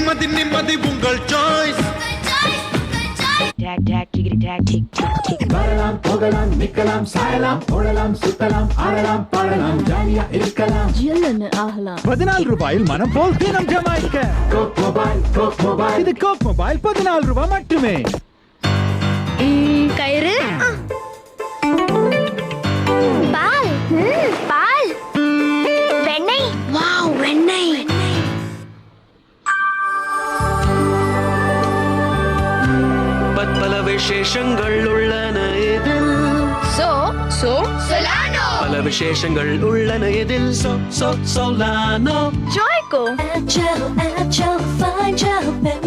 நிம்மதி நிம்மதி உங்கள் சாய்ஸ். வரலாம் போகலாம் நிக்கலாம் சாயலாம் ஓடலாம் சுத்தலாம் ஆடலாம் பாடலாம் ஜாலியா இருக்கலாம் ஜில்லுன்னு ஆகலாம். 14 ரூபாயில் மனம் போல் தினம் ஜமாய்க்க. கோக் மொபைல் இது கோக் மொபைல் 14 ரூபாய் மட்டுமே. கயிறு, பால், பால், வெண்ணெய், வாவ் வெண்ணெய். பல விசேஷங்கள் உள்ளன இதில் சொலானோ. பல விசேஷங்கள் உள்ளன இதில் சொலானோ. ஜாய்கோ. Agile, fine gel pen,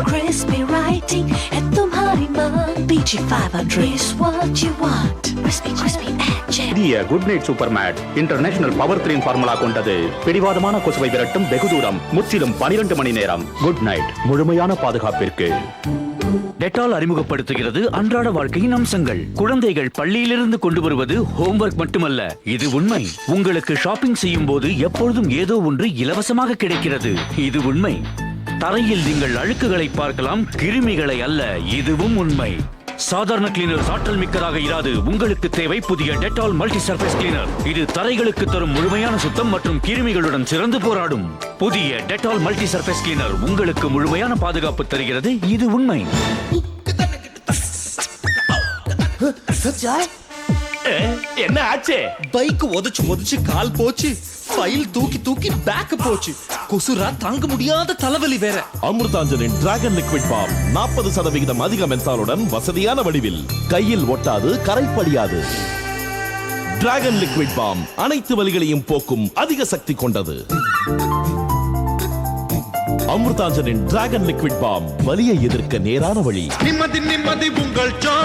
crispy writing, and तुम्हारी माँ BG 500 is what you want. Crispy, agile. புதிய Good Knight super mat international power 3 formula கொண்டது. பிடிவாதமான கொசுவை விரட்டும் வெகு தூரம், முற்றிலும் 12 மணி நேரம். குட் நைட், முழுமையான பாதுகாப்பிற்கு. டெட்டால் அறிமுகப்படுத்துகிறது அன்றாட வாழ்க்கையின் அம்சங்கள். குழந்தைகள் பள்ளியிலிருந்து கொண்டு வருவது ஹோம்வொர்க் மட்டுமல்ல, இது உண்மை. உங்களுக்கு ஷாப்பிங் செய்யும் போது எப்பொழுதும் ஏதோ ஒன்று இலவசமாக கிடைக்கிறது, இது உண்மை. தரையில் நீங்கள் அழுக்குகளை பார்க்கலாம், கிருமிகளை அல்ல, இதுவும் உண்மை. சாதாரண கிளீனர் ஆற்றல் மிக்கதாக இராது. உங்களுக்கு தேவை புதிய டெட்டால் மல்டி சர்ஃபேஸ் கிளீனர். இது தரைகளுக்கு தரும் முழுமையான சுத்தம் மற்றும் கிருமிகளுடன் சிறந்து போராடும். புதிய டெட்டால் மல்டி சர்ஃபேஸ் கிளீனர் உங்களுக்கு முழுமையான பாதுகாப்பு தருகிறது, இது உண்மை. என்ன ஆச்சு? பைக் உதச்சு கால் போச்சு, ஃபைல் தூக்கி பேக் போச்சு, கொசுரா தாங்க முடியாத தலைவலி வேற. அமிர்தாஞ்சனின் டிராகன் லிக்விட் பாம் 40% அதிக மென்சாலுடன் வசதியான வடிவில், கையில் ஒட்டாது, கரைப்படியாது. டிராகன் லிக்விட் பாம் அனைத்து வலிகளையும் போக்கும் அதிக சக்தி கொண்டது. அமிர்தாஞ்சனின் டிராகன் லிக்விட் பாம் வலியை எதிர்க்க நேரான வழி. நிம்மதி நிம்மதி உங்கள் சாய்ஸ்.